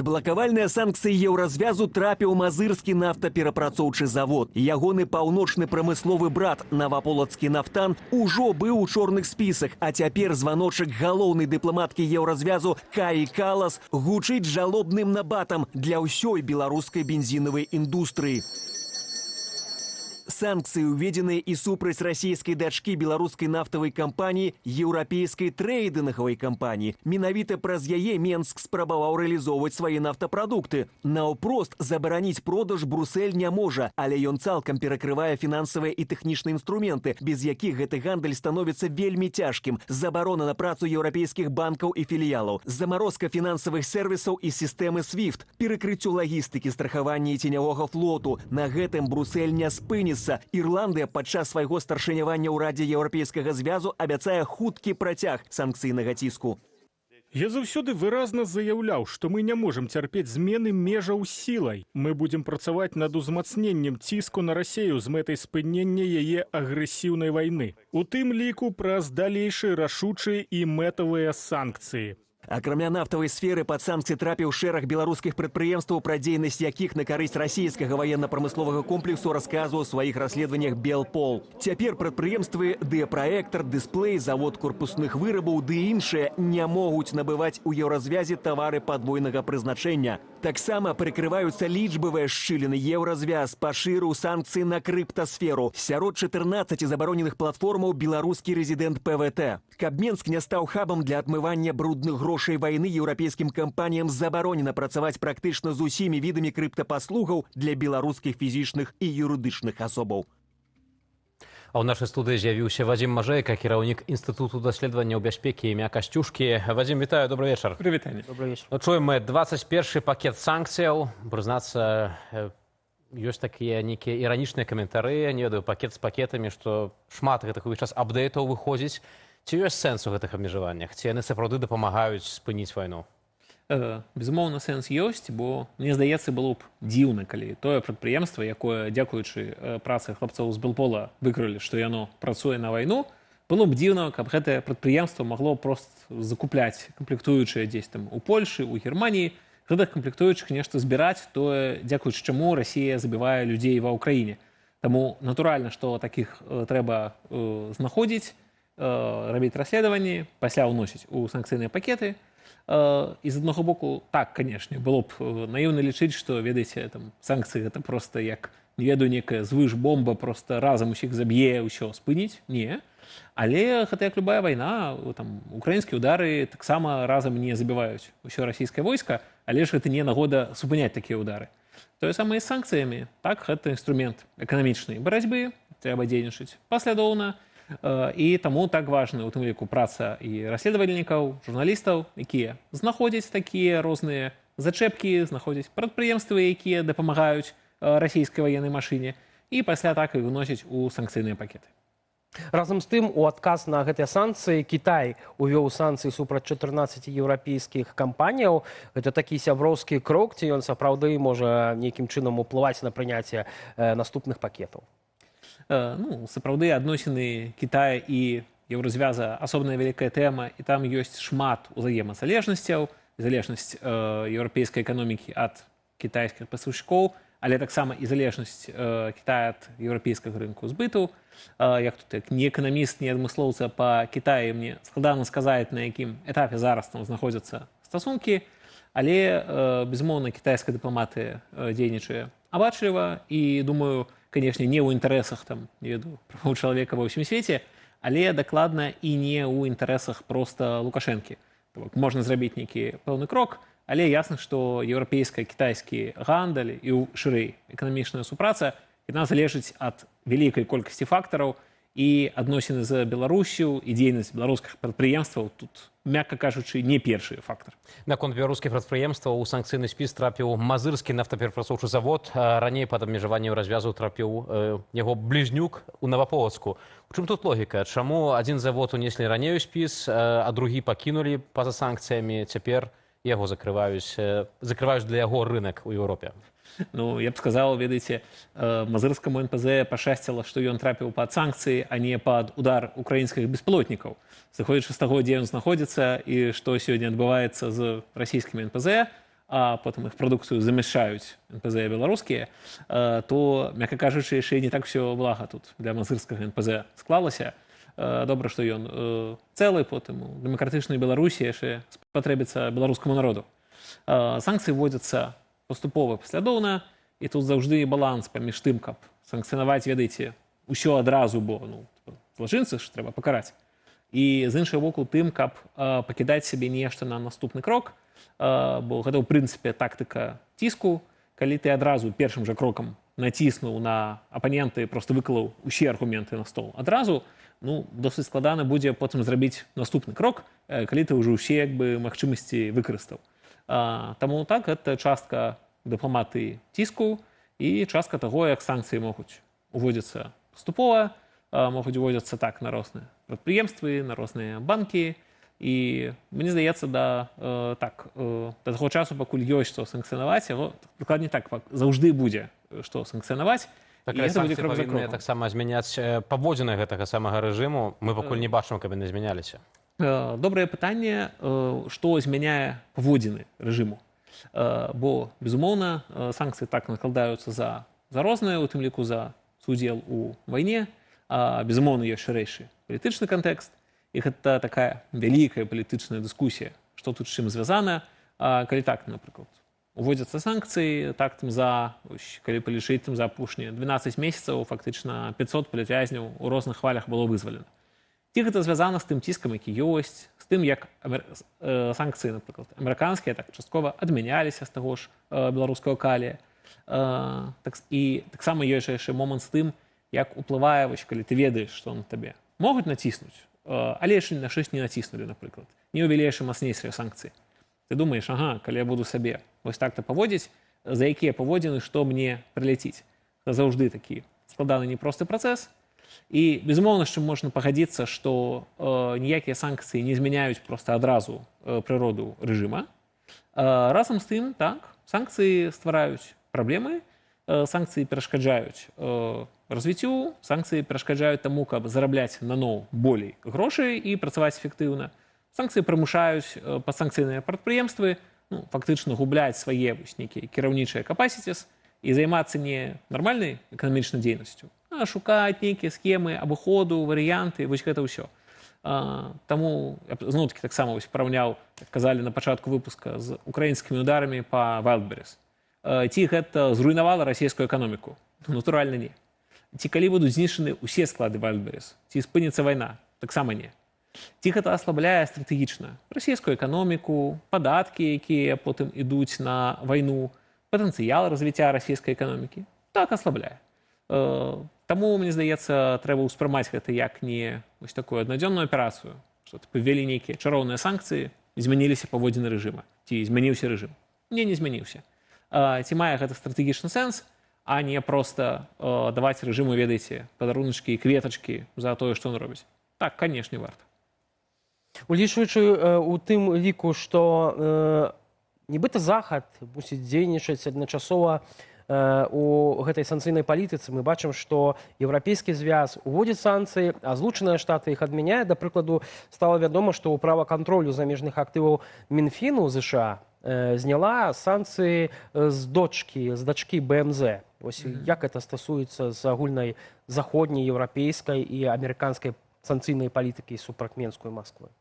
Блакавальныя санкцыі еўразвязу трапіў мазырскі нафтаперапрацоўчы завод. Ягоны паўночны прамысловы брат Наваполацкі нафтан ужо быў у чорных спісах, а цяпер званочак галоўнай дыпламаткі еўразвязу Каі Калас гучыць жалобным набатам для ўсёй беларускай бензінавай індустрыі. Санкцыі уведзеныя і супраць расійскай дачкі беларускай нафтавай кампаніі еўрапейскай трэйдынгавай кампаніі. Менавіта праз яе Менск спрабаваў рэалізоўваць свае нафтапрадукты. Наўпрост забараніць продаж Брусэль не можа, але ён цалкам перакрывае фінансавыя і тэхнічныя інструменты, без якіх гэты гандаль становіцца вельмі цяжкім. Забарона на працу еўрапейскіх банкаў і філіялаў, замарозка фінансавых сервісаў і сістэмы SWIFT, перакрыццё лагістыкі, страхавання і ценявога флоту. На гэтым Брусэль не спыніцца. Ірландыя падчас свайго старшынявання ў Радзе Еўрапейскага звязу абяцае хуткі працяг санкцыйнага ціску. Я заўсёды выразна заяўляў, што мы не можам цярпець змены межаў сілай. Мы будзем працаваць над узмацненнем ціску на Расею з мэтай спынення яе агрэсіўнай вайны. У тым ліку праз далейшыя рашучыя і мэтавыя санкцыі. Акрамя нафтавай сферы пад санкцыі трапіў шэраг беларускіх прадпрыемстваў, пра дзейнасць якіх на карысць расійскага ваенна-прамысловага комплексу расказваў у сваіх расследаваннях Белпол. Цяпер прадпрыемствы Дыапраектар, Дысплей, завод корпусных вырабаў ды іншыя не могуць набываць у еўразвязе тавары падвойнага прызначэння. Таксама прыкрываюцца лічбавыя шчыліны. Еўразвяз пашырыў санкцыі на крыптасферу. Сярод 14 забароненых платформаў беларускі рэзідэнт ПВТ. Каб Менск не стаў хабам для адмывання брудных грошай вайны, еўрапейскім кампаніям забаронена працаваць практычна з усімі відамі крыптапаслугаў для беларускіх фізічных і юрыдычных асобаў. А ў нашай студыі з'явіўся Вадзім Мажэйка, кіраўнік Інстытуту даследаванняў бяспекі імя Касцюшкі. Вадзім, вітаю, добрый вечар. Прывітанне. Добрый вечер. Ну, чуем мы 21-й пакет санкцыяў. Прызнацца, ёсць такія нейкія іранічныя каментары, не ведаю, пакет з пакетамі, што шмат гэтых увесь час апдэйтаў выходзіць. Ці ёсць сэнс у гэтых абмежаваннях? Ці яны сапраўды дапамагаюць спыніць вайну? Безумоўна, сэнс ёсць, бо, мне здаецца, было б дзіўна, калі тое прадпрыемства, якое, дзякуючы працы хлопцаў з Белпола, выкрылі, што яно працуе на вайну, было б дзіўна, каб гэтае прадпрыемства магло прост закупляць камплектуючыя дзесь там у Польшы, у Германіі, гэтых камплектуючых нешта збіраць, тое, дзякуючы чаму Расія забівае людзей ва ўкраіне. Таму натуральна, што такіх трэба знаходзіць, рабіць расследаванні, пасля ўносіць у санкцыйныя пакеты. І з аднаго боку, так, канешне, было б наіўна лічыць, што, ведаеце, там, санкцыі гэта проста як, не ведаю, некая звыш-бомба, проста разам усіх заб'е, ўсё спыніць. Не. Але гэта як любая вайна, там, украінскія ўдары таксама разам не забіваюць усё расійскае войска, але ж гэта не нагода супыняць такія ўдары. Тое самае з санкцыямі. Так, гэта інструмент эканамічнай барацьбы, трэба дзейнічаць паслядоўна. І таму так важна, у тым ліку, праца і расследавальнікаў, журналістаў, якія знаходзяць такія розныя зачэпкі, знаходзяць прадпрыемствы, якія дапамагаюць расійскай ваеннай машыне, і пасля так і выносяць у санкцыйныя пакеты. Разам з тым, у адказ на гэтыя санкцыі Кітай увёў санкцыі супраць 14 еўрапейскіх кампаніяў. Гэта такі сяброўскі крок, ці ён сапраўды можа нейкім чынам уплываць на прыняцце наступных пакетаў? Ну, сапраўды адносіны Кітая і еўразвяза асобная вялікая тэма, і там ёсць шмат узаемазалежнасцяў, залежнасць еўрапейскай эканомікі ад кітайскіх пастаўшчыкоў, але таксама і залежнасць Кітая ад еўрапейскага рынку збыту. Як тут, як не эканаміст, не адмыслоўца па Кітаі, мне складана сказаць, на якім этапе зараз там знаходзяцца стасункі, але, безумоўна, кітайская дыпламатыя дзейнічае абачліва і, думаю, конечно, не ў інтарэсах там, не ведаю, правоў чалавека ва ўсім свеце, але дакладна і не ў інтарэсах проста Лукашэнкі. Можна зрабіць нейкі пэўны крок, але ясна, што еўрапейска-кітайскі гандаль і шырэй эканамічная супраца, яна залежыць ад вялікай колькасці фактараў, і адносіны з Беларусю і дзейнасць беларускіх прадпрыемстваў тут, мякка кажучы, не першы фактар. Наконт беларускіх прадпрыемстваў у санкцыйны спіс трапіў мазырскі нафтаперапрацоўчы завод. Раней пад абмежаванне развязу трапіў яго бліжнюк у Наваполацку. У чым тут логіка? Чаму адзін завод унеслі раней у спіс, а другі пакінулі па-за санкцыямі, цяпер яго закрываюць для яго рынак у Еўропе? Ну, я б сказал, ведаеце, мазырскаму НПЗ пашчасціла, што ён трапіў пад санкцыі, а не пад удар украінскіх беспілотнікаў. Зыходзячы з таго, дзе ён знаходзіцца і што сёння адбываецца з расійскімі НПЗ, а потым іх прадукцыю замяшчаюць НПЗ беларускія, то, мякка кажучы, яшчэ не так все блага тут для мазырскага НПЗ склалася. Добра, што ён цэлы, потым у дэмакратычнай Беларусі яшчэ спатрэбіцца беларускаму народу. Санкцыі вводзяцца паступова, паслядоўна, і тут заўжды баланс паміж тым, каб санкцыянаваць, ведаеце, усё адразу, бо злачынцы ж трэба пакараць. І з іншага боку тым, каб пакідаць сябе нешта на наступны крок, бо гэта, ў прынцыпе, тактыка ціску. Калі ты адразу першым жа крокам націснуў на апаненты, проста выклаў усе аргументы на стол адразу, досыць складана будзе потым зрабіць наступны крок, калі ты ўжо ўсе магчымасці выкарыстаў. Таму так, гэта частка дыпламатыі ціску і частка таго, як санкцыі могуць уводзіцца паступова, могуць уводзіцца так на розныя прадпрыемствы, на розныя банкі. І мне здаецца, да таго часу, пакуль ёсць што санкцыянаваць, яго дакладней так заўжды будзе што санкцыянаваць. Такая санкцыі павінны таксама змяняць паводзіны гэтага самага рэжыму. Мы пакуль не бачым, каб яны змяняліся. Добрае пытанне, што змяняе паводзіны рэжыму. Бо, безумоўна, санкцыі так накладаюцца за розныя, у тым ліку за удзел у вайне. Безумоўна, ёсць шырэйшы палітычны кантэкст. І гэта такая вялікая палітычная дыскусія, што тут з чым звязана. Калі так, напрыклад, уводзяцца санкцыі, так там калі палічыць там за апошнія 12 месяцаў, фактычна 500 палітвязняў у розных хвалях было вызвалена. Ці гэта звязана з тым ціскам, які ёсць, з тым, як санкцыі, напрыклад, амерыканскія так часткова адмяняліся з таго ж беларускага калія. І таксама ёсць яшчэ момант з тым, як уплывае, калі ты ведаеш, што на табе могуць націснуць, але яшчэ на щось не націснулі, напрыклад. Не ўвялі яшчэ мацнейшыя санкцыі. Ты думаеш, калі я буду сабе вось так-то паводзіць, за якія паводзіны, што мне прыляціць. Гэта заўжды такі складаны непросты працэс. І, безумоўна, з чым можна пагадзіцца, што ніякія санкцыі не змяняюць проста адразу прыроду рэжыма. Разам з тым, так, санкцыі ствараюць праблемы, санкцыі перашкаджаюць развіццю, санкцыі перашкаджаюць таму, каб зарабляць наноў болей грошай і працаваць эфектыўна. Санкцыі прымушаюць падсанкцыйныя прадпрыемствы фактычна губляць свае нейкія кіраўнічыя капасітіс і займацца не нармальнай эканамічнай дзейнасцю, а шукаць нейкія схемы абыходу, варыянты, вось гэта ўсё. Таму я зноў-такі таксама параўняў, як казалі на пачатку выпуска, з украінскімі ударамі па Wildberries. Ці гэта зруйнавала расійскую эканоміку? Натуральна, не. Ці калі будуць знішчаны ўсе склады Wildberries? Ці спыніцца вайна? Таксама не. Ці гэта аслабляе стратэгічна расійскую эканоміку, падаткі, якія потым ідуць на вайну, патэнцыял развіцця расійскай эканомікі? Так, аслабляе. Таму, мне здаецца, трэба ўспрымаць гэта як не вось такую аднадзённую аперацыю, што павялі нейкія чароўныя санкцыі, змяніліся паводзіны рэжыма. Ці змяніўся рэжым? Не змяніўся. Ці мае гэта стратэгічны сэнс, а не проста даваць рэжыму, ведаеце, падаруначкі і кветачкі за тое, што ён робіць. Так, канешне, варта. Улічваючы у тым ліку, што нібыта захад мусіць дзейнічаць адначасова у гэтай санкцыйнай палітыцы, мы бачым, што еўрапейскі звяз уводзіць санкцыі, а Злучаныя Штаты іх адмяняе. Да прыкладу, стала вядома, што ўправа кантролю замежных актываў Мінфіну США зняла санкцыі з дачкі БМЗ. Ось як это стасуецца з агульнай заходняй, еўрапейскай і амерыканскай санкцыйнай палітыкі супраць Менскую Масквы?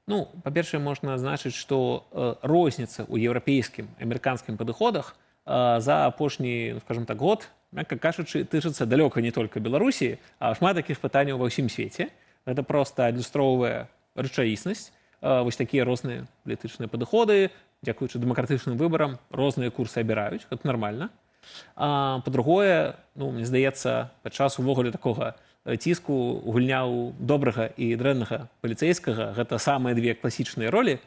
Па-першае, можна азначыць, што розніца ў еўрапейскім і амерыканскім падыходах за апошні, скажем так, год, мякка кажучы, тычыцца далёка не толькі Беларусі, а шмат такіх пытанняў ва ўсім свеце. Гэта проста адлюстроўвае рэчаіснасць. Вось такія розныя палітычныя падыходы, дзякуючы дэмакратычным выбарам, розныя курсы абіраюць, гэта нармальна. Па-другое, мне здаецца, падчас увогуле такога ціску гульня ў добрага і дрэннага паліцэйскага, гэта самыя две класічныя ролі.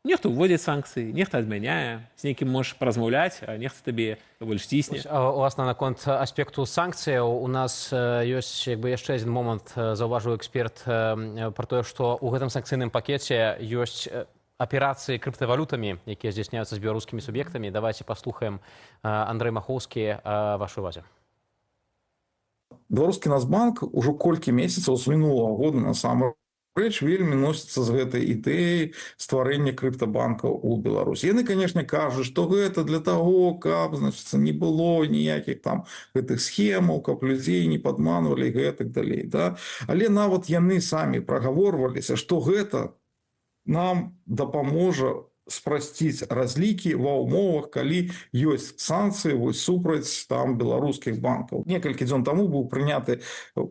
Нехта ўводзіць санкцыі, нехта адмяняе, з нейкім можаш паразмаўляць, а нехта табе больш цісне. Уласна, наконт аспекту санкцыяў у нас ёсць яшчэ адзін момант, заўважыў эксперт, пра тое, што ў гэтым санкцыйным пакеце ёсць аперацыі крыптавалютамі, якія здзяйсняюцца з беларускімі суб'ектамі. Давайте паслухаем Андрэй Махоўскі вашай увазе. Беларускі Нацбанк ужо колькі месяцаў з мінулага года насамрэч рэч вельмі носіцца з гэтай ідэяй стварэння крыптабанкаў у Беларусі. Яны, канешне, кажуць, што гэта для таго, каб, значыцца, не было ніякіх там гэтых схемаў, каб людзей не падманвалі і гэтак далей. Да? Але нават яны самі прагаворваліся, што гэта нам дапаможа спрасціць разлікі ва ўмовах, калі ёсць санкцыі супраць там беларускіх банкаў. Некалькі дзён таму быў прыняты,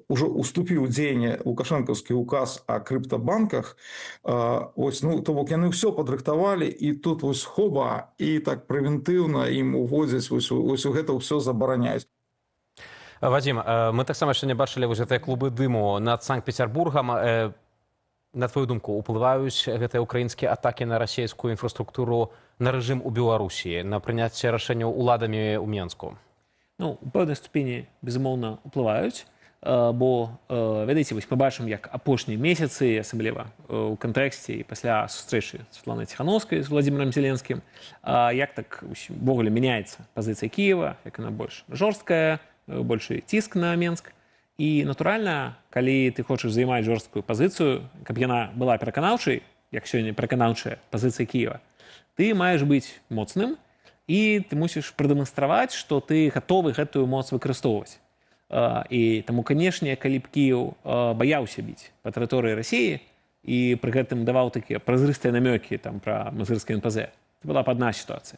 ужо уступіў дзеянне лукашэнкаўскі указ о крыптабанках. То бок яны ўсё падрыхтавалі, і тут хоба, і так прэвентыўна ім уводзяць у гэта ўсё забараняюць. Вадзім, мы таксама яшчэ не бачылі гэтыя клубы дыму над Санкт-Петербургам. На твою думку, уплываюць гэтыя украінскія атакі на расійскую інфраструктуру, на рэжым у Беларусі, на прыняцце рашэнняў уладамі ў Менску? Ну, у пэўнай ступені, безумоўна, уплываюць, бо, ведаеце, мы бачым, як апошнія месяцы, асабліва у кантэксце і пасля сустрэчы Святланы Ціханаўскай з Владзімірам Зеленскім, як так увогуле мяняецца пазіцыя Кіева, як яна больш жорсткая, большы ціск на Менск. І, натуральна, калі ты хочаш займаць жорсткую пазіцыю, каб яна была пераканаўчай, як сёння пераканаўчая пазіцыя Кіева, ты маеш быць моцным, і ты мусіш прадэманстраваць, што ты гатовы гэтую моц выкарыстоўваць. І таму, канешне, калі б Кіеў баяўся біць па тэрыторыі Расіі і пры гэтым даваў такія празрыстыя намёкі пра мазырскі НПЗ, це была б адна сітуацыя.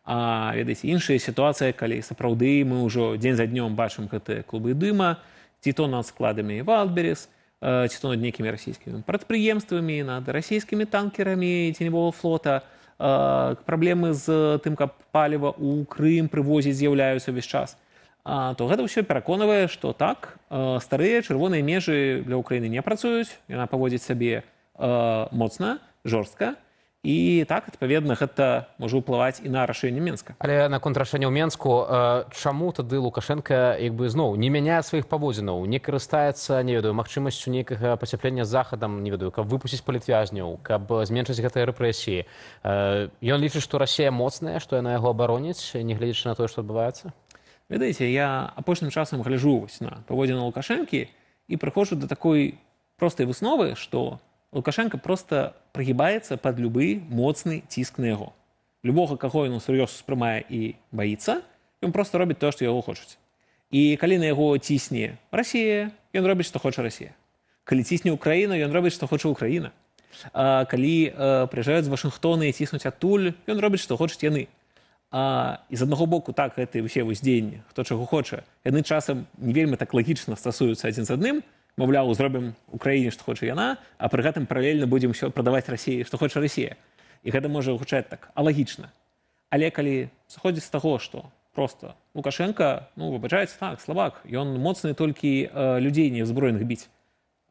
А, ведаеце, іншая сітуацыя, калі сапраўды мы ўжо дзень за днём бачым гэтыя клубы дыма, ці то над складамі Вайлдберріс, ці то над нейкімі расійскімі прадпрыемствамі, над расійскімі танкерамі ценевого флота. Праблемы з тым, каб паліва ў Крым прывозіць, з'яўляюцца ўвесь час. То гэта ўсё пераконвае, што так, старыя чырвоныя межы для Ўкраіны не працуюць, яна паводзіць сабе моцна, жорстка, і так, адпаведна, гэта можа ўплываць і на рашэнне Менска. Але наконт рашэння ў Менску, чаму тады Лукашенка зноў не мяняе сваіх паводзінаў, не карыстаецца, не ведаю, магчымасцю нейкага пацяплення з захадам, не ведаю, каб выпусціць палітвязняў, каб зменшыць гэтыя рэпрэсіі. Ён лічыць, што Расія моцная, што яна яго абароніць, нягледзячы на тое, што адбываецца? Ведаеце, я апошнім часам гляджу на паводзіны Лукашэнкі і прыходжу да такой простай высновы, што Лукашенко просто прыгібаецца пад любы моцны ціск на яго. Любога, каго ён сур'ёз успрымае і баіцца, ён просто робіць тое, што яго хочуць. І калі на яго цісне Расія, ён робіць, што хоча Расія. Калі цісне Ўкраіна, ён робіць, што хоча Ўкраіна. Калі прыязджаюць з Вашынгтона і ціснуць адтуль, ён робіць, што хочуць яны. І з аднаго боку, так, гэтыя ўсе дзеянні, хто чаго хоча, яны часам не вельмі так лагічна стасуюцца адзін з адным, мовляў, зробім Украіне, што хоча яна, а пры гэтым паралельна будзем ўсё прадаваць Расіі, што хоча Расія. І гэта можа гучаць так алагічна. Але калі сыходзіць з таго, што проста Лукашенка, выбачаецца, так, слабак, ён моцны толькі людзей неўзброеных біць.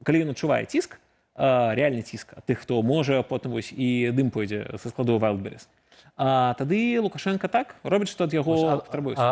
Калі ён адчувае ціск, рэальны ціск ад тых, хто можа, потым і дым пойдзе са складу Вайлдберріс, тады Лукашенка так робіць, што ад яго патрабуюць.